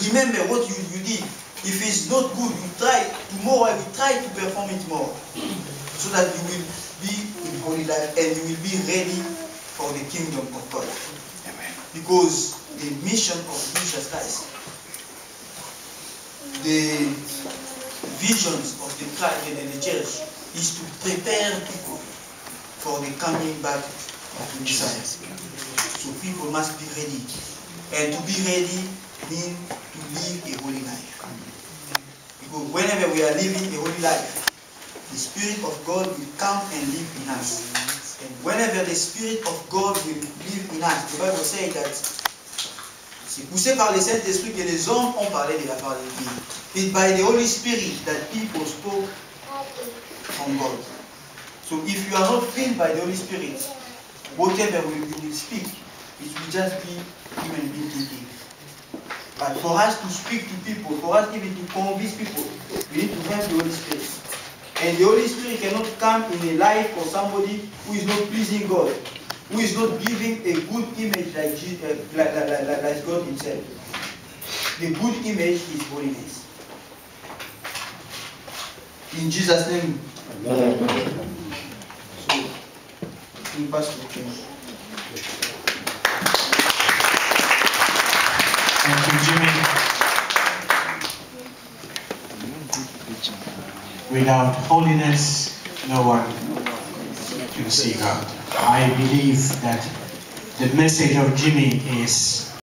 remember what you did. If it's not good, you try tomorrow. You try to perform it more, so that you will be in holy life and you will be ready for the kingdom of God. Amen. Because the mission of Jesus Christ, the visions of the Christ and the church, is to prepare people for the coming back of the Messiah. So people must be ready, and to be ready means to live a holy life. Because whenever we are living a holy life, the Spirit of God will come and live in us. And whenever the Spirit of God will live in us, the Bible says that c'est poussé par le Saint-Esprit que les hommes ont parlé de la part de Dieu. It's by the Holy Spirit that people spoke from God. So if you are not filled by the Holy Spirit, whatever you will speak, it will just be human being thinking. But for us to speak to people, for us even to convince people, we need to have the Holy Spirit. And the Holy Spirit cannot come in a life for somebody who is not pleasing God, who is not giving a good image like God himself. The good image is holiness. In Jesus' name. Amen. So, we pass to King. Thank you, Jimmy. Without holiness, no one can see God. I believe that the message of Jimmy is